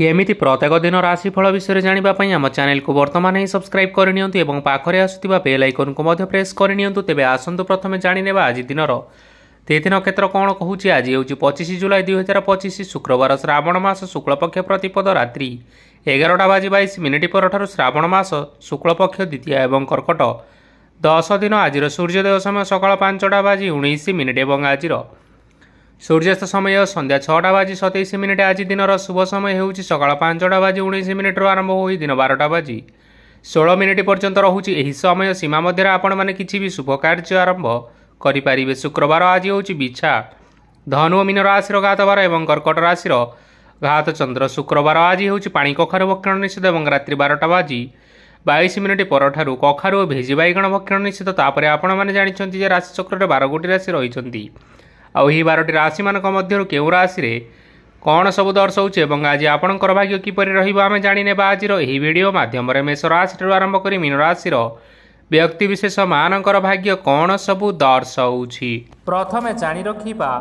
एमिति प्रत्येक दिन राशिफल विषय जानापी आम चैनल को बर्तमान ही सब्सक्राइब करनी और पाखरे आसुवा बेल आइकन को प्रेस करनी। तेज आसतु प्रथम जाने आज दिन तिथि नक्षत्र कौन कहूँ। आज हूँ 25 जुलाई 2025 शुक्रवार श्रावण मास शुक्लपक्ष प्रतिपद रात्रि 11:22 पर श्रावण मास शुक्लपक्ष द्वितीय एवं कर्कट 10 दिन। आज सूर्योदय समय सकाल 5:19 और आज सूर्यास्त समय संध्या 6:27। आज दिन शुभ समय होउछि सकाळ 5:19 आरंभ होई दिन 12:16 पर्यंत रहुछि। एही समय सीमा मध्य आपण माने किछि भी शुभ कार्य आरंभ करि पारिबे। शुक्रवार आज होउछि बिछा धनु और मीन राशि घात बार एवं कर्कट राशि घात चंद्र। शुक्रवार आज होउछि पानी कखारु भक्षण निषेध और रात्रि 12:22 पर कखारु और भेजी बैगण भक्षण निषेध। तापर आपण माने जानिछन्ति जे राशि चक्र 12 गोटी राशि रहिछन्ति। आही 12टी राशि मान मध्य केउ राशि रे कौन सब दर्शाऊे और आज आपणकर भाग्य किपर रही जाने आज वीडियो माध्यम मेष राशि आरंभ कर मीन राशि व्यक्ति विशेष मानकर भाग्य कौन सब दर्शाऊँ। प्रथम जानी रखिबा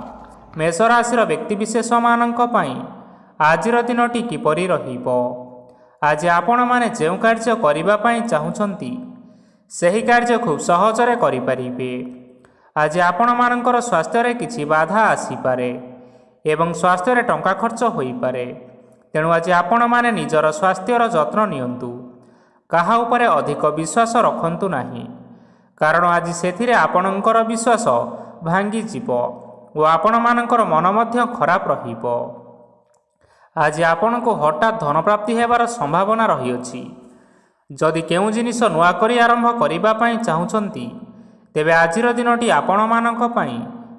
मेष राशि व्यक्ति विशेष मानक पई आजिर दिनटी किपर रहिबो। आज आपण माने जो कार्य करिबा पई चाहुछंती सही कार्य खूब सहजरे करि परिबे। आज आपण मानकर स्वास्थ्य रे किछि बाधा आसीपारे एवं स्वास्थ्य रे टंका खर्च होई पारे। तेणु आज आपण माने निजर स्वास्थ्यर जत्न नियंतु। काहा उपरे अधिक विश्वास रखंतु नाही, कारण आज सेथिरे आपणकर विश्वास भांगी जीवो और आपण मानकर मन मध्य खराब रहिबो। आज आपण को हठात धन प्राप्ति हेबार संभावना रही अछि। जदि केउ जिनिस नुआ करी आरंभ करिबा पई चाहुचंती तेबे आजिर दिनटी आपण मानक पई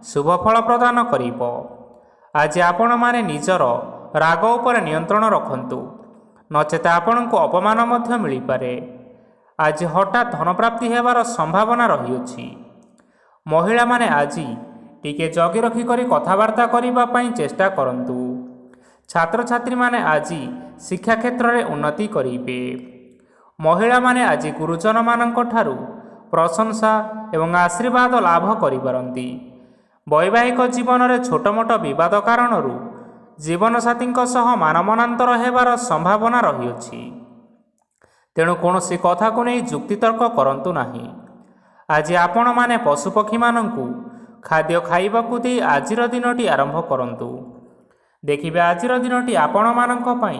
शुभ फल प्रदान करिबो। आज आपण माने निजर राग उपर नियंत्रण रखंतु, नचेत आपण को अपमान मध्य मिली पारे। आज हठात धन प्राप्ति हेबार संभावना रही अछि। महिला माने आज टिके जगी रखी करी कथावार्ता करिबा पई चेष्टा करंतु। छात्र छात्री माने आज शिक्षा क्षेत्र रे उन्नति करिबे। महिला माने आज गुरुजन मानक ठारू प्रशंसा एवं आशीर्वाद लाभ करिपारंती। वैवाहिक जीवन में छोट मोट विवाद कारण जीवनसाथी मानमनांतर हेबार संभावना रही अछि। तेणु कौनसी कथा को नहीं जुक्तितर्क करंतु नाही। आज आपण माने पशुपक्षी मानंकु खाद्य खाइबाकु दे आजिर दिनटी आरंभ करंतु। देखिबे आजिर दिनटी आपण मानंक पई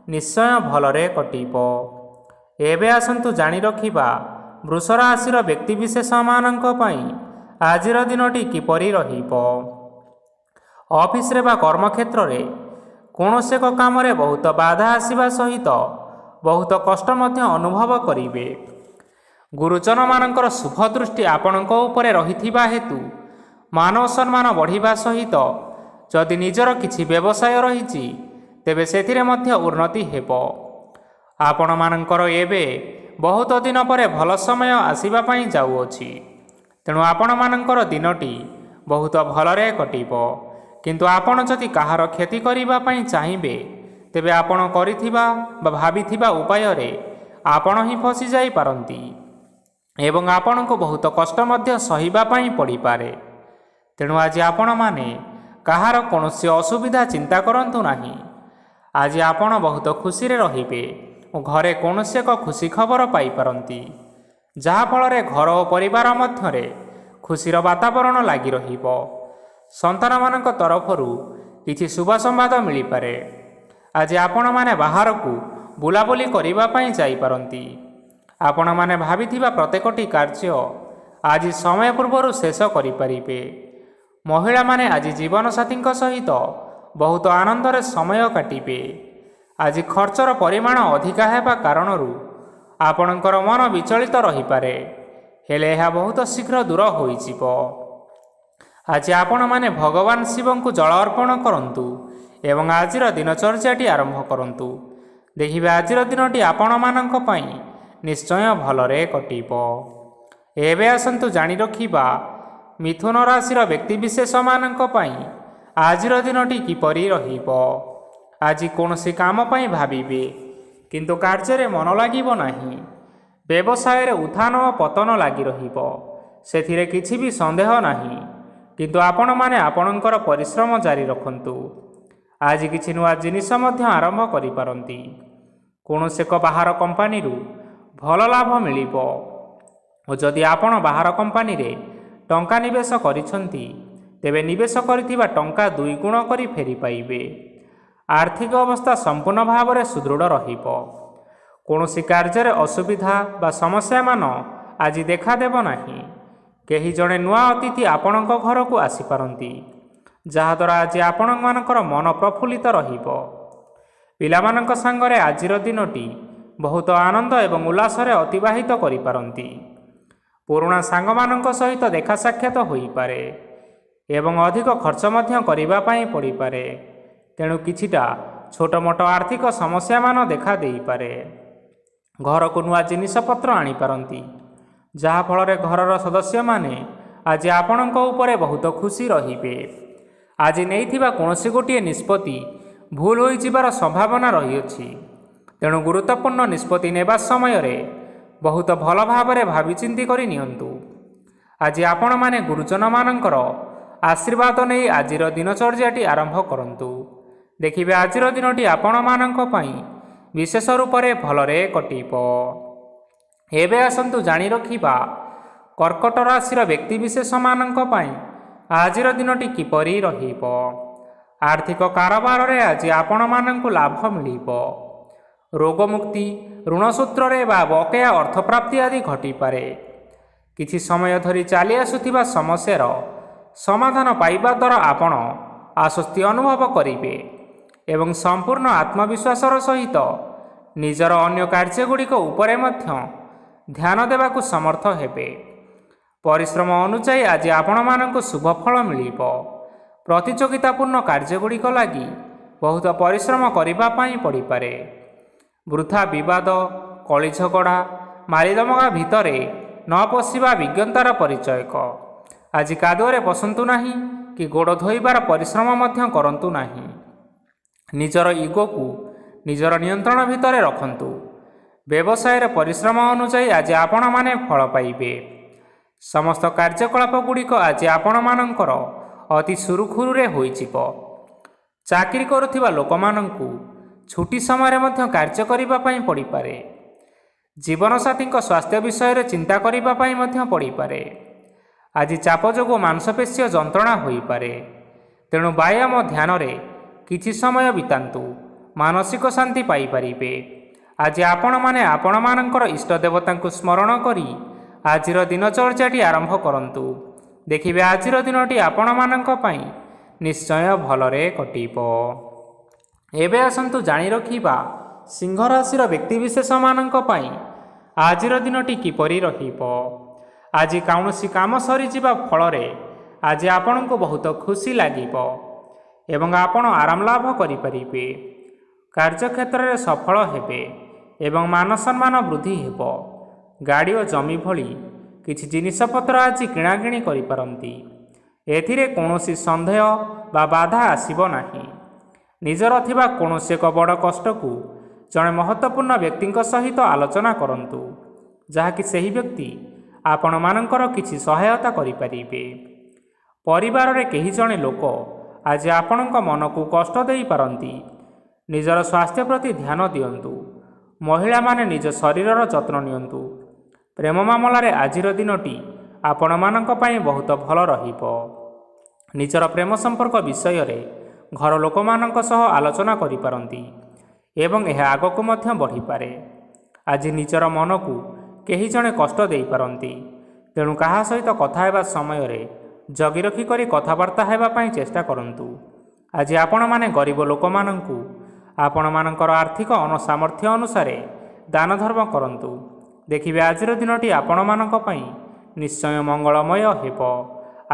निश्चय भलरे कटिबो। एबे आसंतु जानि रखिबा वृष राशि व्यक्ति विशेष मानक पई आजिर दिनटी किपरि रहिबो। ऑफिस रे बा कर्म क्षेत्र रे कोनोसे को काम रे बहुत बाधा आसीबा सहित बहुत कष्ट मध्य अनुभव करिवे। गुरुजन मानकर शुभ दृष्टि आपणक उपरे रहिथिबा हेतु मानव सम्मान बढ़िबा सहित जदि निजर किछि व्यवसाय रहिछि तेबे सेथिरे मध्य उन्नति हेबो। आपण मानकर एबे बहुत दिन पर भल समय आसीबा पई जाउअछि। तेणु आपण मानकर दिनटी बहुत भलरे कटिबो। किंतु आपण जदि काहार क्षति करिबा पई चाहिबे तेबे आपण करिथिबा बा भाबिथिबा उपाय रे आपण ही फसी जाई पारंती एवं आपण को बहुत कष्ट मध्य सहिबा पई पड़ी पारे। तेणु आज आपण माने काहार कोनोसी असुविधा चिंता करंतु नाही। आज आपण बहुत खुशी रे रहिबे और घरे कौनसी एक खुशी खबर पाई पारंती, जहा फल घर और परिवार मध्य खुशीर वातावरण लगी रहिबो। संतान मानक तरफरु किछि शुभ संवाद मिली पारे। आज आपण माने बाहर को बुलाबुली करिबा पई जाई पारंती। आपण माने भाबिथिबा प्रत्येकटी कार्य आज समय पूर्व शेष करि परिबे। महिला माने आज जीवन साथी सहित बहुत आनंद समय काटिबे। आज खर्चर परिमाण अधिका हेबा कारणरू आपणकर मन विचलित रही पारे, हेले यह बहुत शीघ्र दूर होई जिवो। आज आपण माने भगवान शिव को जल अर्पण करंतु एवं आजिर दिनचर्याटी आरंभ करंतु। देखिबे आजिर दिनटी आपण मानक पई निश्चय भलरे कटिबो। एबे आसंतु जानि रखिबा मिथुन राशि व्यक्ति विशेष मानक पई आजिर दिनटी किपरि रहिबो। आज कौनसी काम पई भाबिबे किंतु कार्य रे मन लागिबो नाही। व्यवसाय रे उत्थान और पतन लागी रहिबो, सेथिरे किछि भी संदेह नाही। किंतु आपण माने आपणकर परिश्रम जारी रखंतु। ଆଜି କିଛି ନୂଆ ଜିନିଷ ମଧ୍ୟ ଆରମ୍ଭ କରିପାରନ୍ତି। କୌଣସି ଏକ ବାହାର କମ୍ପାନୀରୁ ଭଲ ଲାଭ ମିଳିବ ଓ ଯଦି ଆପଣ ବାହାର କମ୍ପାନୀରେ ଟଙ୍କା ନିବେଶ କରିଛନ୍ତି ତେବେ ନିବେଶ କରିଥିବା ଟଙ୍କା 2 ଗୁଣ କରି ଫେରି ପାଇବେ। ଆର୍ଥିକ ଅବସ୍ଥା ସମ୍ପୂର୍ଣ୍ଣ ଭାବରେ ସୁଦୃଢ଼ ରହିବ। କୌଣସି କାର୍ଯ୍ୟରେ ଅସୁବିଧା ବା ସମସ୍ୟାମାନ ଆଜି ଦେଖାଦେବ ନାହିଁ। କେହି ଜଣେ ନୂଆ ଅତିଥି ଆପଣଙ୍କ ଘରକୁ ଆସିପାରନ୍ତି, ଯାହାଦ୍ୱାରା ଆଜି ଆପଣମାନଙ୍କର ମନ ପ୍ରଫୁଲ୍ଲିତ ରହିବ। ପିଲାମାନଙ୍କ ସାଙ୍ଗରେ ଆଜିର ଦିନଟି ବହୁତ ଆନନ୍ଦ ଏବଂ ଉଲ୍ଲାସରେ ଅତିବାହିତ କରିପାରନ୍ତି। ପୁରୁଣା ସାଙ୍ଗମାନଙ୍କ ସହିତ ଦେଖା ସାକ୍ଷାତ ହୋଇପାରେ ଏବଂ ଅଧିକ ଖର୍ଚ୍ଚ ମଧ୍ୟ କରିବା ପାଇଁ ପଡ଼ିପାରେ। ତେଣୁ କିଛିଟା ଛୋଟମୋଟ ଆର୍ଥିକ ସମସ୍ୟାମାନ ଦେଖା ଦେଇପାରେ। ଘରକୁ ନୂଆ ଜିନିଷପତ୍ର ଆଣିପାରନ୍ତି, ଯାହାଫଳରେ ଘରର ସଦସ୍ୟମାନେ ଆଜି ଆପଣଙ୍କ ଉପରେ ବହୁତ ଖୁସି ରହିବେ। ଆଜି ନେଇଥିବା କୌଣସି ଗୋଟିଏ ନିଷ୍ପତ୍ତି ଭୁଲ ହୋଇଯିବାର ସମ୍ଭାବନା ରହିଅଛି। ତେଣୁ ଗୁରୁତ୍ୱପୂର୍ଣ୍ଣ ନିଷ୍ପତ୍ତି ନେବା ସମୟରେ ବହୁତ ଭଲ ଭାବରେ ଭାବିଚିନ୍ତି କରି ନିଅନ୍ତୁ। ଆଜି ଆପଣମାନେ ଗୁରୁଜନମାନଙ୍କର ଆଶୀର୍ବାଦ ନେଇ ଆଜିର ଦିନଚର୍ଯ୍ୟାଟି ଆରମ୍ଭ କରନ୍ତୁ। ଦେଖିବେ ଆଜିର ଦିନଟି ଆପଣମାନଙ୍କ ପାଇଁ ବିଶେଷ ରୂପରେ ଭଲରେ କଟିବ। ଏବେ ଆସନ୍ତୁ ଜାଣି ରଖିବା କର୍କଟ ରାଶିର ବ୍ୟକ୍ତିବିଶେଷମାନଙ୍କ ପାଇଁ ଆଜିର ଦିନଟି କିପରି ରହିବ। ଆର୍ଥିକ କାରବାରରେ ଆଜି ଆପଣମାନଙ୍କୁ ଲାଭ ମିଳିବ। ରୋଗମୁକ୍ତି, ଋଣ ସୂତ୍ରରେ ବା ବକେୟା ଅର୍ଥପ୍ରାପ୍ତି ଆଦି ଘଟିପାରେ। କିଛି ସମୟ ଧରି ଚାଲି ଆସୁଥିବା ସମସ୍ୟାର ସମାଧାନ ପାଇବା ଦ୍ୱାରା ଆପଣ ଆଶ୍ୱସ୍ତି ଅନୁଭବ କରିବେ ଏବଂ ସମ୍ପୂର୍ଣ୍ଣ ଆତ୍ମବିଶ୍ୱାସର ସହିତ ନିଜର ଅନ୍ୟ କାର୍ଯ୍ୟଗୁଡ଼ିକ ଉପରେ ମଧ୍ୟ ଧ୍ୟାନ ଦେବାକୁ ସମର୍ଥ ହେବେ। ପରିଶ୍ରମ ଅନୁଯାୟୀ ଆଜି ଆପଣମାନଙ୍କୁ ଶୁଭ ଫଳ ମିଳିବ। ପ୍ରତିଯୋଗିତାପୂର୍ଣ୍ଣ କାର୍ଯ୍ୟଗୁଡ଼ିକ ଲାଗି ବହୁତ ପରିଶ୍ରମ କରିବା ପାଇଁ ପଡ଼ିପାରେ। ବୃଥା ବିବାଦ, କଳିଝଗଡ଼ା, ମାରିଦମଗା ଭିତରେ ନ ପଶିବା ବିଜ୍ଞତାର ପରିଚୟକ। ଆଜି କାଦୁଅରେ ପଶନ୍ତୁ ନାହିଁ କି ଗୋଡ଼ ଧୋଇବାର ପରିଶ୍ରମ ମଧ୍ୟ କରନ୍ତୁ ନାହିଁ। ନିଜର ଇଗୋକୁ ନିଜର ନିୟନ୍ତ୍ରଣ ଭିତରେ ରଖନ୍ତୁ। ବ୍ୟବସାୟରେ ପରିଶ୍ରମ ଅନୁଯାୟୀ ଆଜି ଆପଣମାନେ ଫଳ ପାଇବେ। ସମସ୍ତ କାର୍ଯ୍ୟକଳାପ ଗୁଡ଼ିକ ଆଜି ଆପଣମାନଙ୍କର ଅତି ସୁରୁଖୁରୁରେ ହୋଇଯିବ। ଚାକିରି କରୁଥିବା ଲୋକମାନଙ୍କୁ ଛୁଟି ସମୟରେ ମଧ୍ୟ କାର୍ଯ୍ୟ କରିବା ପାଇଁ ପଡ଼ିପାରେ। ଜୀବନସାଥୀଙ୍କ ସ୍ୱାସ୍ଥ୍ୟ ବିଷୟରେ ଚିନ୍ତା କରିବା ପାଇଁ ମଧ୍ୟ ପଡ଼ିପାରେ। ଆଜି ଚାପ ଯୋଗୁଁ ମାଂସପେଶୀୟ ଯନ୍ତ୍ରଣା ହୋଇପାରେ। ତେଣୁ ବ୍ୟାୟାମ ଧ୍ୟାନରେ କିଛି ସମୟ ବିତାନ୍ତୁ, ମାନସିକ ଶାନ୍ତି ପାଇପାରିବେ। ଆଜି ଆପଣମାନେ ଆପଣମାନଙ୍କର ଇଷ୍ଟ ଦେବତାଙ୍କୁ ସ୍ମରଣ କରି ଆଜିର ଦିନଚର୍ଯ୍ୟାଟି ଆରମ୍ଭ କରନ୍ତୁ। ଦେଖିବେ ଆଜିର ଦିନଟି ଆପଣମାନଙ୍କ ପାଇଁ ନିଶ୍ଚୟ ଭଲରେ କଟିବ। ଏବେ ଆସନ୍ତୁ ଜାଣି ରଖିବା ସିଂହ ରାଶିର ବ୍ୟକ୍ତିବିଶେଷମାନଙ୍କ ପାଇଁ ଆଜିର ଦିନଟି କିପରି ରହିବ। ଆଜି କୌଣସି କାମ ସରିଯିବା ଫଳରେ ଆଜି ଆପଣଙ୍କୁ ବହୁତ ଖୁସି ଲାଗିବ ଏବଂ ଆପଣ ଆରାମ ଲାଭ କରିପାରିବେ। କାର୍ଯ୍ୟକ୍ଷେତ୍ରରେ ସଫଳ ହେବେ ଏବଂ ମାନସମ୍ମାନ ବୃଦ୍ଧି ହେବ। ଗାଡ଼ି ଓ ଜମି ଭଳି କିଛି ଜିନିଷପତ୍ର ଆଜି କିଣାକିଣି କରିପାରନ୍ତି। ଏଥିରେ କୌଣସି ସନ୍ଦେହ ବା ବାଧା ଆସିବ ନାହିଁ। ନିଜର ଥିବା କୌଣସି ଏକ ବଡ଼ କଷ୍ଟକୁ ଜଣେ ମହତ୍ତ୍ୱପୂର୍ଣ୍ଣ ବ୍ୟକ୍ତିଙ୍କ ସହିତ ଆଲୋଚନା କରନ୍ତୁ, ଯାହାକି ସେହି ବ୍ୟକ୍ତି ଆପଣମାନଙ୍କର କିଛି ସହାୟତା କରିପାରିବେ। ପରିବାରରେ କେହି ଜଣେ ଲୋକ ଆଜି ଆପଣଙ୍କ ମନକୁ କଷ୍ଟ ଦେଇପାରନ୍ତି। ନିଜର ସ୍ୱାସ୍ଥ୍ୟ ପ୍ରତି ଧ୍ୟାନ ଦିଅନ୍ତୁ। ମହିଳାମାନେ ନିଜ ଶରୀରର ଯତ୍ନ ନିଅନ୍ତୁ। ପ୍ରେମ ମାମଲାରେ ଆଜିର ଦିନଟି ଆପଣମାନଙ୍କ ପାଇଁ ବହୁତ ଭଲ ରହିବ। ନିଜର ପ୍ରେମ ସମ୍ପର୍କ ବିଷୟରେ ଘର ଲୋକମାନଙ୍କ ସହ ଆଲୋଚନା କରିପାରନ୍ତି ଏବଂ ଏହା ଆଗକୁ ମଧ୍ୟ ବଢ଼ିପାରେ। ଆଜି ନିଜର ମନକୁ କେହି ଜଣେ କଷ୍ଟ ଦେଇପାରନ୍ତି। ତେଣୁ କାହା ସହିତ କଥା ହେବା ସମୟରେ ଜଗି ରଖି କରି କଥାବାର୍ତ୍ତା ହେବା ପାଇଁ ଚେଷ୍ଟା କରନ୍ତୁ। ଆଜି ଆପଣମାନେ ଗରିବ ଲୋକମାନଙ୍କୁ ଆପଣମାନଙ୍କର ଆର୍ଥିକ ସାମର୍ଥ୍ୟ ଅନୁସାରେ ଦାନ ଧର୍ମ କରନ୍ତୁ। ଦେଖିବେ ଆଜିର ଦିନଟି ଆପଣମାନଙ୍କ ପାଇଁ ନିଶ୍ଚୟ ମଙ୍ଗଳମୟ ହେବ।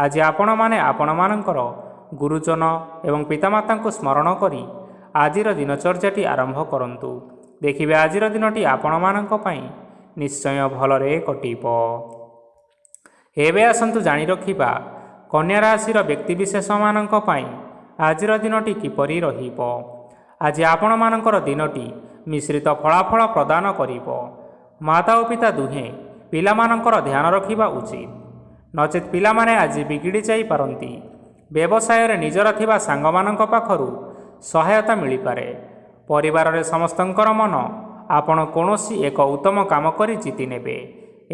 ଆଜି ଆପଣମାନେ ଆପଣମାନଙ୍କର ଗୁରୁଜନ ଏବଂ ପିତାମାତାଙ୍କୁ ସ୍ମରଣ କରି ଆଜିର ଦିନଚର୍ଯ୍ୟାଟି ଆରମ୍ଭ କରନ୍ତୁ। ଦେଖିବେ ଆଜିର ଦିନଟି ଆପଣମାନଙ୍କ ପାଇଁ ନିଶ୍ଚୟ ଭଲରେ କଟିବ। ଏବେ ଆସନ୍ତୁ ଜାଣି ରଖିବା କନ୍ୟା ରାଶିର ବ୍ୟକ୍ତିବିଶେଷମାନଙ୍କ ପାଇଁ ଆଜିର ଦିନଟି କିପରି ରହିବ। ଆଜି ଆପଣମାନଙ୍କର ଦିନଟି ମିଶ୍ରିତ ଫଳାଫଳ ପ୍ରଦାନ କରିବ। ମାତା ଓ ପିତା ଦୁହେଁ ପିଲାମାନଙ୍କର ଧ୍ୟାନ ରଖିବା ଉଚିତ, ନଚେତ୍ ପିଲାମାନେ ଆଜି ବିଗିଡ଼ି ଯାଇପାରନ୍ତି। ବ୍ୟବସାୟରେ ନିଜର ଥିବା ସାଙ୍ଗମାନଙ୍କ ପାଖରୁ ସହାୟତା ମିଳିପାରେ। ପରିବାରରେ ସମସ୍ତଙ୍କର ମନ ଆପଣ କୌଣସି ଏକ ଉତ୍ତମ କାମ କରି ଜିତି ନେବେ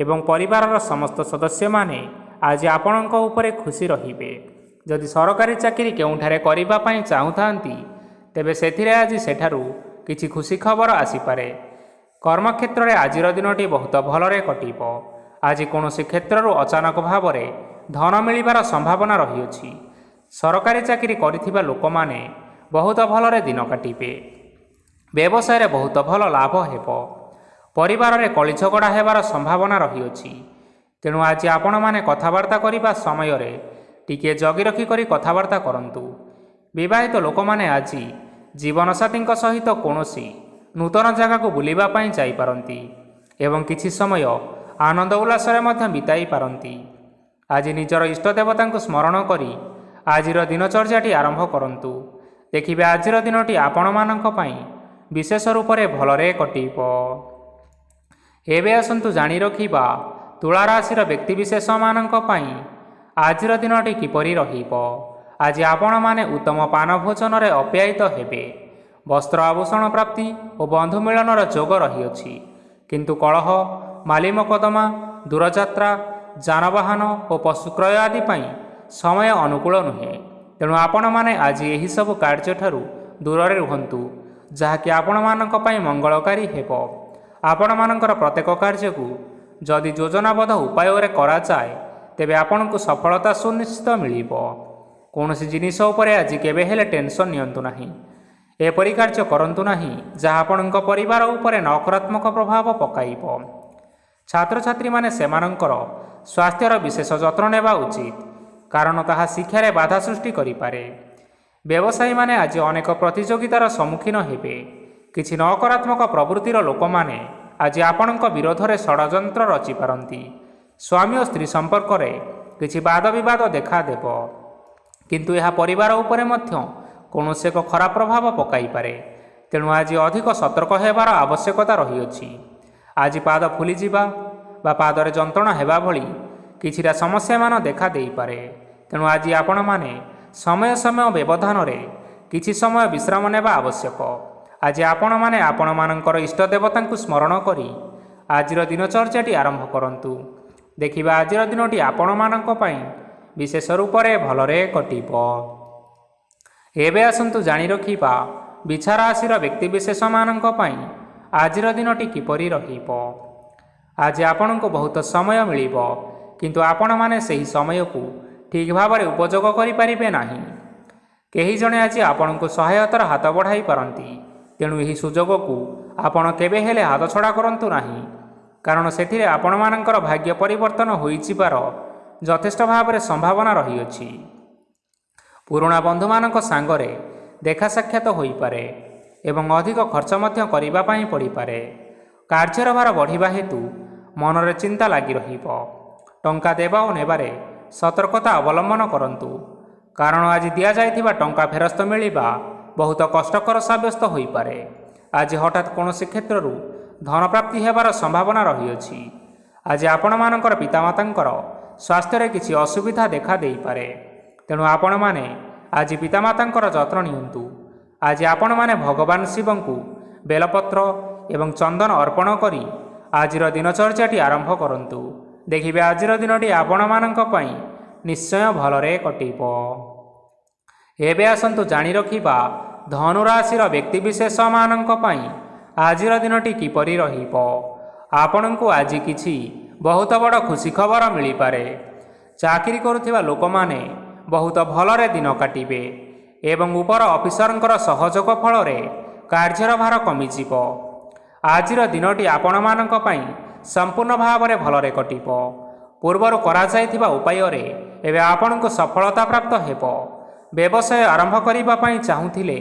ଏବଂ ପରିବାରର ସମସ୍ତ ସଦସ୍ୟମାନେ ଆଜି ଆପଣଙ୍କ ଉପରେ ଖୁସି ରହିବେ। ଯଦି ସରକାରୀ ଚାକିରି କେଉଁଠାରେ କରିବା ପାଇଁ ଚାହୁଁଥାନ୍ତି ତେବେ ସେଥିରେ ଆଜି ସେଠାରୁ କିଛି ଖୁସି ଖବର ଆସିପାରେ। କର୍ମକ୍ଷେତ୍ରରେ ଆଜିର ଦିନଟି ବହୁତ ଭଲରେ କଟିବ। ଆଜି କୌଣସି କ୍ଷେତ୍ରରୁ ଅଚାନକ ଭାବରେ ଧନ ମିଳିବାର ସମ୍ଭାବନା ରହିଅଛି। ସରକାରୀ ଚାକିରି କରିଥିବା ଲୋକମାନେ ବହୁତ ଭଲରେ ଦିନ କାଟିବେ। ବ୍ୟବସାୟରେ ବହୁତ ଭଲ ଲାଭ ହେବ। ପରିବାରରେ କଳିଝଗଡ଼ା ହେବାର ସମ୍ଭାବନା ରହିଅଛି। ତେଣୁ ଆଜି ଆପଣମାନେ କଥାବାର୍ତ୍ତା କରିବା ସମୟରେ ଟିକିଏ ଜଗି ରଖି କରି କଥାବାର୍ତ୍ତା କରନ୍ତୁ। ବିବାହିତ ଲୋକମାନେ ଆଜି ଜୀବନସାଥୀଙ୍କ ସହିତ କୌଣସି ନୂତନ ଜାଗାକୁ ବୁଲିବା ପାଇଁ ଯାଇପାରନ୍ତି ଏବଂ କିଛି ସମୟ ଆନନ୍ଦ ଉଲ୍ଲାସରେ ମଧ୍ୟ ବିତାଇ ପାରନ୍ତି। ଆଜି ନିଜର ଇଷ୍ଟ ଦେବତାଙ୍କୁ ସ୍ମରଣ କରି ଆଜିର ଦିନଚର୍ଯ୍ୟାଟି ଆରମ୍ଭ କରନ୍ତୁ। ଦେଖିବେ ଆଜିର ଦିନଟି ଆପଣମାନଙ୍କ ପାଇଁ ବିଶେଷ ରୂପରେ ଭଲରେ କଟିବ। ଏବେ ଆସନ୍ତୁ ଜାଣି ରଖିବା ତୁଳା ରାଶିର ବ୍ୟକ୍ତିବିଶେଷମାନଙ୍କ ପାଇଁ ଆଜିର ଦିନଟି କିପରି ରହିବ। ଆଜି ଆପଣମାନେ ଉତ୍ତମ ପାନ ଭୋଜନରେ ଅପ୍ୟାୟିତ ହେବେ। ବସ୍ତ୍ର ଆଭୂଷଣ ପ୍ରାପ୍ତି ଓ ବନ୍ଧୁ ମିଳନର ଯୋଗ ରହିଅଛି। କିନ୍ତୁ କଳହ, ମାଲି ମକଦ୍ଦମା, ଦୂରଯାତ୍ରା, ଯାନବାହନ ଓ ପଶୁ କ୍ରୟ ଆଦି ପାଇଁ ସମୟ ଅନୁକୂଳ ନୁହେଁ। ତେଣୁ ଆପଣମାନେ ଆଜି ଏହିସବୁ କାର୍ଯ୍ୟଠାରୁ ଦୂରରେ ରୁହନ୍ତୁ, ଯାହାକି ଆପଣମାନଙ୍କ ପାଇଁ ମଙ୍ଗଳକାରୀ ହେବ। ଆପଣମାନଙ୍କର ପ୍ରତ୍ୟେକ କାର୍ଯ୍ୟକୁ ଯଦି ଯୋଜନାବଦ୍ଧ ଉପାୟରେ କରାଯାଏ ତେବେ ଆପଣଙ୍କୁ ସଫଳତା ସୁନିଶ୍ଚିତ ମିଳିବ। କୌଣସି ଜିନିଷ ଉପରେ ଆଜି କେବେ ହେଲେ ଟେନସନ୍ ନିଅନ୍ତୁ ନାହିଁ। ଏପରି କାର୍ଯ୍ୟ କରନ୍ତୁ ନାହିଁ ଯାହା ଆପଣଙ୍କ ପରିବାର ଉପରେ ନକାରାତ୍ମକ ପ୍ରଭାବ ପକାଇବ। ଛାତ୍ରଛାତ୍ରୀମାନେ ସେମାନଙ୍କର ସ୍ୱାସ୍ଥ୍ୟର ବିଶେଷ ଯତ୍ନ ନେବା ଉଚିତ, କାରଣ ତାହା ଶିକ୍ଷାରେ ବାଧା ସୃଷ୍ଟି କରିପାରେ। ବ୍ୟବସାୟୀମାନେ ଆଜି ଅନେକ ପ୍ରତିଯୋଗିତାର ସମ୍ମୁଖୀନ ହେବେ। କିଛି ନକାରାତ୍ମକ ପ୍ରବୃତ୍ତିର ଲୋକମାନେ ଆଜି ଆପଣଙ୍କ ବିରୋଧରେ ଷଡ଼ଯନ୍ତ୍ର ରଚିପାରନ୍ତି। ସ୍ୱାମୀ ଓ ସ୍ତ୍ରୀ ସମ୍ପର୍କରେ କିଛି ବାଦବିବାଦ ଦେଖାଦେବ, କିନ୍ତୁ ଏହା ପରିବାର ଉପରେ ମଧ୍ୟ କୌଣସି ଏକ ଖରାପ ପ୍ରଭାବ ପକାଇପାରେ। ତେଣୁ ଆଜି ଅଧିକ ସତର୍କ ହେବାର ଆବଶ୍ୟକତା ରହିଅଛି। ଆଜି ପାଦ ଫୁଲିଯିବା ବା ପାଦରେ ଯନ୍ତ୍ରଣା ହେବା ଭଳି କିଛିଟା ସମସ୍ୟାମାନ ଦେଖା ଦେଇପାରେ। ତେଣୁ ଆଜି ଆପଣମାନେ ସମୟ ସମୟ ବ୍ୟବଧାନରେ କିଛି ସମୟ ବିଶ୍ରାମ ନେବା ଆବଶ୍ୟକ। ଆଜି ଆପଣମାନେ ଆପଣମାନଙ୍କର ଇଷ୍ଟ ଦେବତାଙ୍କୁ ସ୍ମରଣ କରି ଆଜିର ଦିନଚର୍ଯ୍ୟାଟି ଆରମ୍ଭ କରନ୍ତୁ। ଦେଖିବା ଆଜିର ଦିନଟି ଆପଣମାନଙ୍କ ପାଇଁ ବିଶେଷ ରୂପରେ ଭଲରେ କଟିବ। ଏବେ ଆସନ୍ତୁ ଜାଣି ରଖିବା ବିଛା ରାଶିର ବ୍ୟକ୍ତିବିଶେଷମାନଙ୍କ ପାଇଁ ଆଜିର ଦିନଟି କିପରି ରହିବ। ଆଜି ଆପଣଙ୍କୁ ବହୁତ ସମୟ ମିଳିବ, କିନ୍ତୁ ଆପଣମାନେ ସେହି ସମୟକୁ ଠିକ୍ ଭାବରେ ଉପଯୋଗ କରିପାରିବେ ନାହିଁ। କେହି ଜଣେ ଆଜି ଆପଣଙ୍କୁ ସହାୟତାର ହାତ ବଢ଼ାଇ ପାରନ୍ତି। ତେଣୁ ଏହି ସୁଯୋଗକୁ ଆପଣ କେବେ ହେଲେ ହାତଛଡ଼ା କରନ୍ତୁ ନାହିଁ, କାରଣ ସେଥିରେ ଆପଣମାନଙ୍କର ଭାଗ୍ୟ ପରିବର୍ତ୍ତନ ହୋଇଯିବାର ଯଥେଷ୍ଟ ଭାବରେ ସମ୍ଭାବନା ରହିଅଛି। ପୁରୁଣା ବନ୍ଧୁମାନଙ୍କ ସାଙ୍ଗରେ ଦେଖା ସାକ୍ଷାତ ହୋଇପାରେ ଏବଂ ଅଧିକ ଖର୍ଚ୍ଚ ମଧ୍ୟ କରିବା ପାଇଁ ପଡ଼ିପାରେ। କାର୍ଯ୍ୟର ଭାର ବଢ଼ିବା ହେତୁ ମନରେ ଚିନ୍ତା ଲାଗି ରହିବ। ଟଙ୍କା ଦେବା ଓ ନେବାରେ ସତର୍କତା ଅବଲମ୍ବନ କରନ୍ତୁ, କାରଣ ଆଜି ଦିଆଯାଇଥିବା ଟଙ୍କା ଫେରସ୍ତ ମିଳିବା ବହୁତ କଷ୍ଟକର ସାବ୍ୟସ୍ତ ହୋଇପାରେ। ଆଜି ହଠାତ୍ କୌଣସି କ୍ଷେତ୍ରରୁ ଧନପ୍ରାପ୍ତି ହେବାର ସମ୍ଭାବନା ରହିଅଛି। ଆଜି ଆପଣମାନଙ୍କର ପିତାମାତାଙ୍କର ସ୍ୱାସ୍ଥ୍ୟରେ କିଛି ଅସୁବିଧା ଦେଖା ଦେଇପାରେ। ତେଣୁ ଆପଣମାନେ ଆଜି ପିତାମାତାଙ୍କର ଯତ୍ନ ନିଅନ୍ତୁ। ଆଜି ଆପଣମାନେ ଭଗବାନ ଶିବଙ୍କୁ ବେଲପତ୍ର ଏବଂ ଚନ୍ଦନ ଅର୍ପଣ କରି ଆଜିର ଦିନଚର୍ଯ୍ୟାଟି ଆରମ୍ଭ କରନ୍ତୁ। ଦେଖିବେ ଆଜିର ଦିନଟି ଆପଣମାନଙ୍କ ପାଇଁ ନିଶ୍ଚୟ ଭଲରେ କଟିବ। ଏବେ ଆସନ୍ତୁ ଜାଣି ରଖିବା ଧନୁ ରାଶିର ବ୍ୟକ୍ତିବିଶେଷମାନଙ୍କ ପାଇଁ ଆଜିର ଦିନଟି କିପରି ରହିବ। ଆପଣଙ୍କୁ ଆଜି କିଛି ବହୁତ ବଡ଼ ଖୁସି ଖବର ମିଳିପାରେ। ଚାକିରି କରୁଥିବା ଲୋକମାନେ ବହୁତ ଭଲରେ ଦିନ କାଟିବେ ଏବଂ ଉପର ଅଫିସରଙ୍କର ସହଯୋଗ ଫଳରେ କାର୍ଯ୍ୟର ଭାର କମିଯିବ। ଆଜିର ଦିନଟି ଆପଣମାନଙ୍କ ପାଇଁ ସମ୍ପୂର୍ଣ୍ଣ ଭାବରେ ଭଲରେ କଟିବ। ପୂର୍ବରୁ କରାଯାଇଥିବା ଉପାୟରେ ଏବେ ଆପଣଙ୍କୁ ସଫଳତା ପ୍ରାପ୍ତ ହେବ। ବ୍ୟବସାୟ ଆରମ୍ଭ କରିବା ପାଇଁ ଚାହୁଁଥିଲେ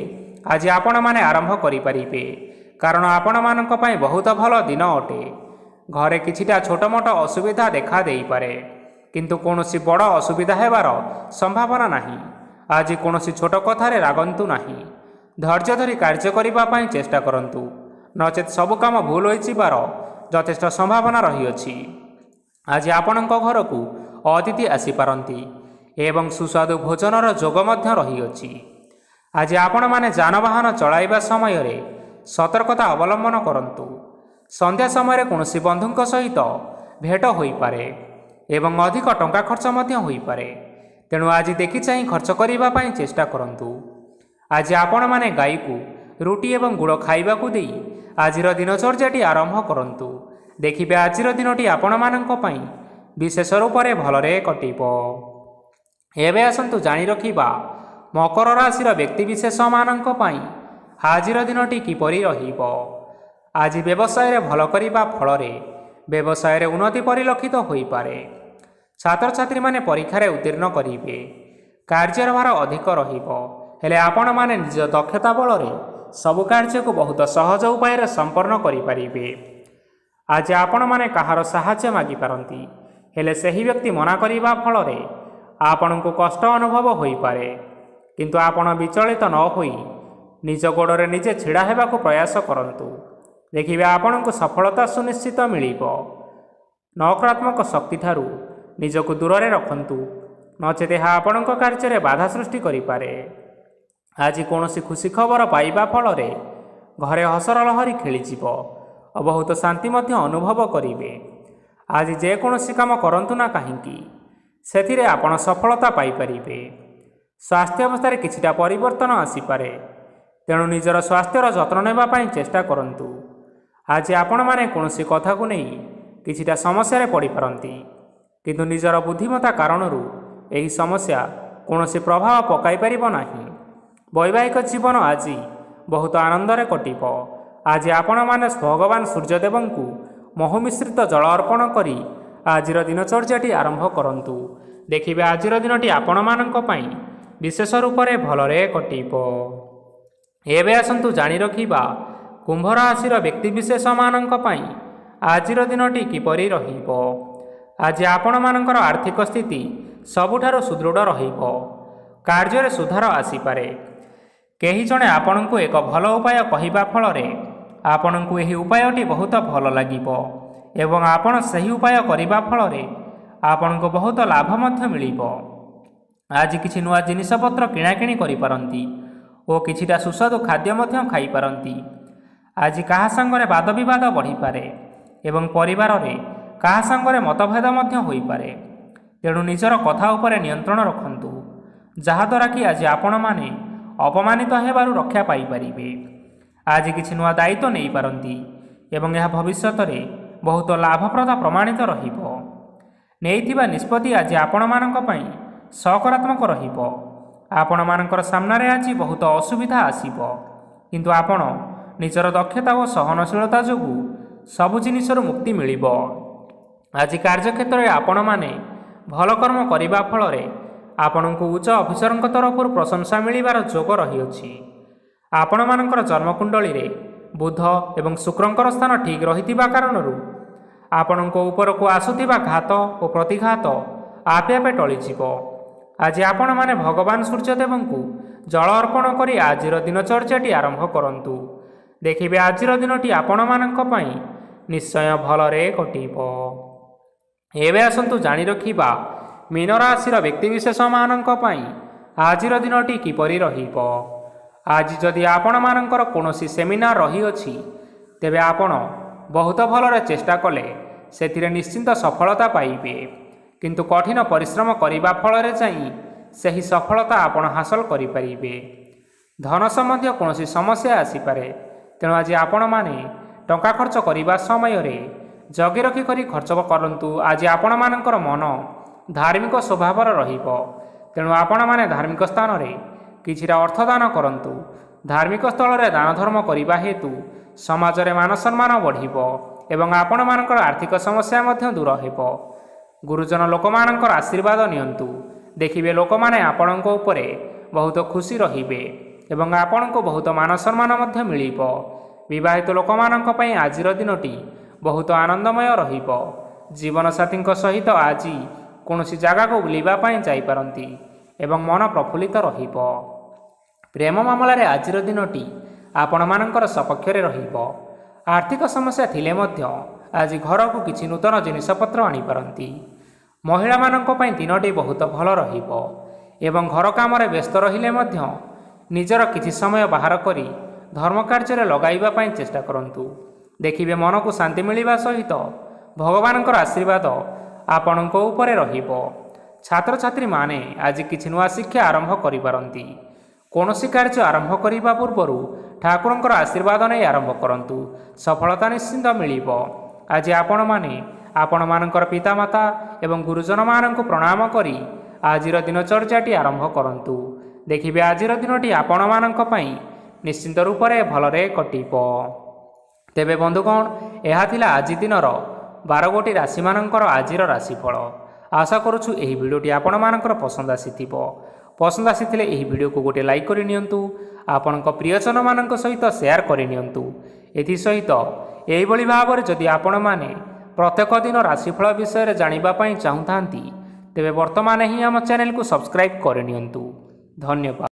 ଆଜି ଆପଣମାନେ ଆରମ୍ଭ କରିପାରିବେ, କାରଣ ଆପଣମାନଙ୍କ ପାଇଁ ବହୁତ ଭଲ ଦିନ ଅଟେ। ଘରେ କିଛିଟା ଛୋଟମୋଟ ଅସୁବିଧା ଦେଖା ଦେଇପାରେ, କିନ୍ତୁ କୌଣସି ବଡ଼ ଅସୁବିଧା ହେବାର ସମ୍ଭାବନା ନାହିଁ। ଆଜି କୌଣସି ଛୋଟ କଥାରେ ରାଗନ୍ତୁ ନାହିଁ। ଧୈର୍ଯ୍ୟ ଧରି କାର୍ଯ୍ୟ କରିବା ପାଇଁ ଚେଷ୍ଟା କରନ୍ତୁ, ନଚେତ୍ ସବୁ କାମ ଭୁଲ ହୋଇଯିବାର ଯଥେଷ୍ଟ ସମ୍ଭାବନା ରହିଅଛି। ଆଜି ଆପଣଙ୍କ ଘରକୁ ଅତିଥି ଆସିପାରନ୍ତି ଏବଂ ସୁସ୍ୱାଦୁ ଭୋଜନର ଯୋଗ ମଧ୍ୟ ରହିଅଛି। ଆଜି ଆପଣମାନେ ଯାନବାହନ ଚଳାଇବା ସମୟରେ ସତର୍କତା ଅବଲମ୍ବନ କରନ୍ତୁ। ସନ୍ଧ୍ୟା ସମୟରେ କୌଣସି ବନ୍ଧୁଙ୍କ ସହିତ ଭେଟ ହୋଇପାରେ ଏବଂ ଅଧିକ ଟଙ୍କା ଖର୍ଚ୍ଚ ମଧ୍ୟ ହୋଇପାରେ। ତେଣୁ ଆଜି ଦେଖି ଚାହିଁ ଖର୍ଚ୍ଚ କରିବା ପାଇଁ ଚେଷ୍ଟା କରନ୍ତୁ। ଆଜି ଆପଣମାନେ ଗାଈକୁ ରୁଟି ଏବଂ ଗୁଡ଼ ଖାଇବାକୁ ଦେଇ ଆଜିର ଦିନଚର୍ଯ୍ୟାଟି ଆରମ୍ଭ କରନ୍ତୁ। ଦେଖିବେ ଆଜିର ଦିନଟି ଆପଣମାନଙ୍କ ପାଇଁ ବିଶେଷ ରୂପରେ ଭଲରେ କଟିବ। ଏବେ ଆସନ୍ତୁ ଜାଣି ରଖିବା ମକର ରାଶିର ବ୍ୟକ୍ତିବିଶେଷମାନଙ୍କ ପାଇଁ ଆଜିର ଦିନଟି କିପରି ରହିବ। ଆଜି ବ୍ୟବସାୟରେ ଭଲ କରିବା ଫଳରେ ବ୍ୟବସାୟରେ ଉନ୍ନତି ପରିଲକ୍ଷିତ ହୋଇପାରେ। ଛାତ୍ରଛାତ୍ରୀମାନେ ପରୀକ୍ଷାରେ ଉତ୍ତୀର୍ଣ୍ଣ କରିବେ। କାର୍ଯ୍ୟର ଭାର ଅଧିକ ରହିବ, ହେଲେ ଆପଣମାନେ ନିଜ ଦକ୍ଷତା ବଳରେ ସବୁ କାର୍ଯ୍ୟକୁ ବହୁତ ସହଜ ଉପାୟରେ ସମ୍ପନ୍ନ କରିପାରିବେ। ଆଜି ଆପଣମାନେ କାହାର ସାହାଯ୍ୟ ମାଗିପାରନ୍ତି, ହେଲେ ସେହି ବ୍ୟକ୍ତି ମନା କରିବା ଫଳରେ ଆପଣଙ୍କୁ କଷ୍ଟ ଅନୁଭବ ହୋଇପାରେ। କିନ୍ତୁ ଆପଣ ବିଚଳିତ ନ ହୋଇ ନିଜ ଗୋଡ଼ରେ ନିଜେ ଛିଡ଼ା ହେବାକୁ ପ୍ରୟାସ କରନ୍ତୁ। ଦେଖିବେ ଆପଣଙ୍କୁ ସଫଳତା ସୁନିଶ୍ଚିତ ମିଳିବ। ନକାରାତ୍ମକ ଶକ୍ତିଠାରୁ ନିଜକୁ ଦୂରରେ ରଖନ୍ତୁ, ନଚେତ ଏହା ଆପଣଙ୍କ କାର୍ଯ୍ୟରେ ବାଧା ସୃଷ୍ଟି କରିପାରେ। ଆଜି କୌଣସି ଖୁସି ଖବର ପାଇବା ଫଳରେ ଘରେ ହସର ଲହରୀ ଖେଳିଯିବ ଓ ବହୁତ ଶାନ୍ତି ମଧ୍ୟ ଅନୁଭବ କରିବେ। ଆଜି ଯେକୌଣସି କାମ କରନ୍ତୁ ନା କାହିଁକି ସେଥିରେ ଆପଣ ସଫଳତା ପାଇପାରିବେ। ସ୍ୱାସ୍ଥ୍ୟ ଅବସ୍ଥାରେ କିଛିଟା ପରିବର୍ତ୍ତନ ଆସିପାରେ, ତେଣୁ ନିଜର ସ୍ୱାସ୍ଥ୍ୟର ଯତ୍ନ ନେବା ପାଇଁ ଚେଷ୍ଟା କରନ୍ତୁ। ଆଜି ଆପଣମାନେ କୌଣସି କଥାକୁ ନେଇ କିଛିଟା ସମସ୍ୟାରେ ପଡ଼ିପାରନ୍ତି, କିନ୍ତୁ ନିଜର ବୁଦ୍ଧିମତ୍ତା କାରଣରୁ ଏହି ସମସ୍ୟା କୌଣସି ପ୍ରଭାବ ପକାଇ ପାରିବ ନାହିଁ। ବୈବାହିକ ଜୀବନ ଆଜି ବହୁତ ଆନନ୍ଦରେ କଟିବ। ଆଜି ଆପଣମାନେ ଭଗବାନ ସୂର୍ଯ୍ୟଦେବଙ୍କୁ ମହୁ ମିଶ୍ରିତ ଜଳ ଅର୍ପଣ କରି ଆଜିର ଦିନଚର୍ଯ୍ୟାଟି ଆରମ୍ଭ କରନ୍ତୁ। ଦେଖିବେ ଆଜିର ଦିନଟି ଆପଣମାନଙ୍କ ପାଇଁ ବିଶେଷ ରୂପରେ ଭଲରେ କଟିବ। ଏବେ ଆସନ୍ତୁ ଜାଣି ରଖିବା କୁମ୍ଭ ରାଶିର ବ୍ୟକ୍ତିବିଶେଷମାନଙ୍କ ପାଇଁ ଆଜିର ଦିନଟି କିପରି ରହିବ। ଆଜି ଆପଣମାନଙ୍କର ଆର୍ଥିକ ସ୍ଥିତି ସବୁଠାରୁ ସୁଦୃଢ଼ ରହିବ। କାର୍ଯ୍ୟରେ ସୁଧାର ଆସିପାରେ। କେହି ଜଣେ ଆପଣଙ୍କୁ ଏକ ଭଲ ଉପାୟ କହିବା ଫଳରେ ଆପଣଙ୍କୁ ଏହି ଉପାୟଟି ବହୁତ ଭଲ ଲାଗିବ ଏବଂ ଆପଣ ସେହି ଉପାୟ କରିବା ଫଳରେ ଆପଣଙ୍କୁ ବହୁତ ଲାଭ ମଧ୍ୟ ମିଳିବ। ଆଜି କିଛି ନୂଆ ଜିନିଷପତ୍ର କିଣାକିଣି କରିପାରନ୍ତି ଓ କିଛିଟା ସୁସ୍ୱାଦୁ ଖାଦ୍ୟ ମଧ୍ୟ ଖାଇପାରନ୍ତି। ଆଜି କାହା ସାଙ୍ଗରେ ବାଦବିବାଦ ବଢ଼ିପାରେ ଏବଂ ପରିବାରରେ କାହା ସାଙ୍ଗରେ ମତଭେଦ ମଧ୍ୟ ହୋଇପାରେ। ତେଣୁ ନିଜର କଥା ଉପରେ ନିୟନ୍ତ୍ରଣ ରଖନ୍ତୁ, ଯାହାଦ୍ୱାରା କି ଆଜି ଆପଣମାନେ ଅପମାନିତ ହେବାରୁ ରକ୍ଷା ପାଇପାରିବେ। ଆଜି କିଛି ନୂଆ ଦାୟିତ୍ୱ ନେଇପାରନ୍ତି ଏବଂ ଏହା ଭବିଷ୍ୟତରେ ବହୁତ ଲାଭପ୍ରଦ ପ୍ରମାଣିତ ରହିବ। ନେଇଥିବା ନିଷ୍ପତ୍ତି ଆଜି ଆପଣମାନଙ୍କ ପାଇଁ ସକାରାତ୍ମକ ରହିବ। ଆପଣମାନଙ୍କର ସାମ୍ନାରେ ଆଜି ବହୁତ ଅସୁବିଧା ଆସିବ, କିନ୍ତୁ ଆପଣ ନିଜର ଦକ୍ଷତା ଓ ସହନଶୀଳତା ଯୋଗୁଁ ସବୁ ଜିନିଷରୁ ମୁକ୍ତି ମିଳିବ। ଆଜି କାର୍ଯ୍ୟକ୍ଷେତ୍ରରେ ଆପଣମାନେ ଭଲ କର୍ମ କରିବା ଫଳରେ ଆପଣଙ୍କୁ ଉଚ୍ଚ ଅଫିସରଙ୍କ ତରଫରୁ ପ୍ରଶଂସା ମିଳିବାର ଯୋଗ ରହିଅଛି। ଆପଣମାନଙ୍କର ଜନ୍ମକୁଣ୍ଡଳୀରେ ବୁଧ ଏବଂ ଶୁକ୍ରଙ୍କର ସ୍ଥାନ ଠିକ୍ ରହିଥିବା କାରଣରୁ ଆପଣଙ୍କ ଉପରକୁ ଆସୁଥିବା ଘାତ ଓ ପ୍ରତିଘାତ ଆପେ ଆପେ ଟଳିଯିବ। ଆଜି ଆପଣମାନେ ଭଗବାନ ସୂର୍ଯ୍ୟଦେବଙ୍କୁ ଜଳ ଅର୍ପଣ କରି ଆଜିର ଦିନଚର୍ଯ୍ୟାଟି ଆରମ୍ଭ କରନ୍ତୁ। ଦେଖିବେ ଆଜିର ଦିନଟି ଆପଣମାନଙ୍କ ପାଇଁ ନିଶ୍ଚୟ ଭଲରେ କଟିବ। ଏବେ ଆସନ୍ତୁ ଜାଣି ରଖିବା ମୀନ ରାଶିର ବ୍ୟକ୍ତିବିଶେଷମାନଙ୍କ ପାଇଁ ଆଜିର ଦିନଟି କିପରି ରହିବ। ଆଜି ଯଦି ଆପଣମାନଙ୍କର କୌଣସି ସେମିନାର ରହିଅଛି, ତେବେ ଆପଣ ବହୁତ ଭଲରେ ଚେଷ୍ଟା କଲେ ସେଥିରେ ନିଶ୍ଚିନ୍ତ ସଫଳତା ପାଇବେ। କିନ୍ତୁ କଠିନ ପରିଶ୍ରମ କରିବା ଫଳରେ ଯାଇ ସେହି ସଫଳତା ଆପଣ ହାସଲ କରିପାରିବେ। ଧନ ସମ୍ବନ୍ଧୀୟ କୌଣସି ସମସ୍ୟା ଆସିପାରେ, ତେଣୁ ଆଜି ଆପଣମାନେ ଟଙ୍କା ଖର୍ଚ୍ଚ କରିବା ସମୟରେ ଜଗି ରଖି କରି ଖର୍ଚ୍ଚ କରନ୍ତୁ। ଆଜି ଆପଣମାନଙ୍କର ମନ ଧାର୍ମିକ ସ୍ୱଭାବର ରହିବ, ତେଣୁ ଆପଣମାନେ ଧାର୍ମିକ ସ୍ଥାନରେ କିଛିଟା ଅର୍ଥଦାନ କରନ୍ତୁ। ଧାର୍ମିକ ସ୍ଥଳରେ ଦାନ ଧର୍ମ କରିବା ହେତୁ ସମାଜରେ ମାନ ସମ୍ମାନ ବଢ଼ିବ ଏବଂ ଆପଣମାନଙ୍କର ଆର୍ଥିକ ସମସ୍ୟା ମଧ୍ୟ ଦୂର ହେବ। ଗୁରୁଜନ ଲୋକମାନଙ୍କର ଆଶୀର୍ବାଦ ନିଅନ୍ତୁ। ଦେଖିବେ ଲୋକମାନେ ଆପଣଙ୍କ ଉପରେ ବହୁତ ଖୁସି ରହିବେ ଏବଂ ଆପଣଙ୍କୁ ବହୁତ ମାନ ସମ୍ମାନ ମଧ୍ୟ ମିଳିବ। ବିବାହିତ ଲୋକମାନଙ୍କ ପାଇଁ ଆଜିର ଦିନଟି ବହୁତ ଆନନ୍ଦମୟ ରହିବ। ଜୀବନସାଥୀଙ୍କ ସହିତ ଆଜି କୌଣସି ଜାଗାକୁ ବୁଲିବା ପାଇଁ ଯାଇପାରନ୍ତି ଏବଂ ମନ ପ୍ରଫୁଲ୍ଲିତ ରହିବ। ପ୍ରେମ ମାମଲାରେ ଆଜିର ଦିନଟି ଆପଣମାନଙ୍କର ସପକ୍ଷରେ ରହିବ। ଆର୍ଥିକ ସମସ୍ୟା ଥିଲେ ମଧ୍ୟ ଆଜି ଘରକୁ କିଛି ନୂତନ ଜିନିଷପତ୍ର ଆଣିପାରନ୍ତି। ମହିଳାମାନଙ୍କ ପାଇଁ ଦିନଟି ବହୁତ ଭଲ ରହିବ ଏବଂ ଘର କାମରେ ବ୍ୟସ୍ତ ରହିଲେ ମଧ୍ୟ ନିଜର କିଛି ସମୟ ବାହାର କରି ଧର୍ମ କାର୍ଯ୍ୟରେ ଲଗାଇବା ପାଇଁ ଚେଷ୍ଟା କରନ୍ତୁ। ଦେଖିବେ ମନକୁ ଶାନ୍ତି ମିଳିବା ସହିତ ଭଗବାନଙ୍କର ଆଶୀର୍ବାଦ ଆପଣଙ୍କ ଉପରେ ରହିବ। ଛାତ୍ରଛାତ୍ରୀମାନେ ଆଜି କିଛି ନୂଆ ଶିକ୍ଷା ଆରମ୍ଭ କରିପାରନ୍ତି। କୌଣସି କାର୍ଯ୍ୟ ଆରମ୍ଭ କରିବା ପୂର୍ବରୁ ଠାକୁରଙ୍କର ଆଶୀର୍ବାଦ ନେଇ ଆରମ୍ଭ କରନ୍ତୁ। ସଫଳତା ନିଶ୍ଚିନ୍ତ ମିଳିବ। ଆଜି ଆପଣମାନେ ଆପଣମାନଙ୍କର ପିତାମାତା ଏବଂ ଗୁରୁଜନମାନଙ୍କୁ ପ୍ରଣାମ କରି ଆଜିର ଦିନଚର୍ଯ୍ୟାଟି ଆରମ୍ଭ କରନ୍ତୁ। ଦେଖିବେ ଆଜିର ଦିନଟି ଆପଣମାନଙ୍କ ପାଇଁ ନିଶ୍ଚିନ୍ତ ରୂପରେ ଭଲରେ କଟିବ। ତେବେ ବନ୍ଧୁଗଣ, ଏହା ଥିଲା ଆଜି ଦିନର 12 ଗୋଟି ରାଶିମାନଙ୍କର ଆଜିର ରାଶିଫଳ। ଆଶା କରୁଛୁ ଏହି ଭିଡ଼ିଓଟି ଆପଣମାନଙ୍କର ପସନ୍ଦ ଆସିଥିବ। ପସନ୍ଦ ଆସିଥିଲେ ଏହି ଭିଡ଼ିଓକୁ ଗୋଟିଏ ଲାଇକ୍ କରିନିଅନ୍ତୁ। ଆପଣଙ୍କ ପ୍ରିୟଜନମାନଙ୍କ ସହିତ ସେୟାର କରିନିଅନ୍ତୁ। ଏଥିସହିତ ଏହିଭଳି ଭାବରେ ଯଦି ଆପଣମାନେ ପ୍ରତ୍ୟେକ ଦିନ ରାଶିଫଳ ବିଷୟରେ ଜାଣିବା ପାଇଁ ଚାହୁଁଥାନ୍ତି ତେବେ ବର୍ତ୍ତମାନ ହିଁ ଆମ ଚ୍ୟାନେଲକୁ ସବସ୍କ୍ରାଇବ୍ କରିନିଅନ୍ତୁ। ଧନ୍ୟବାଦ।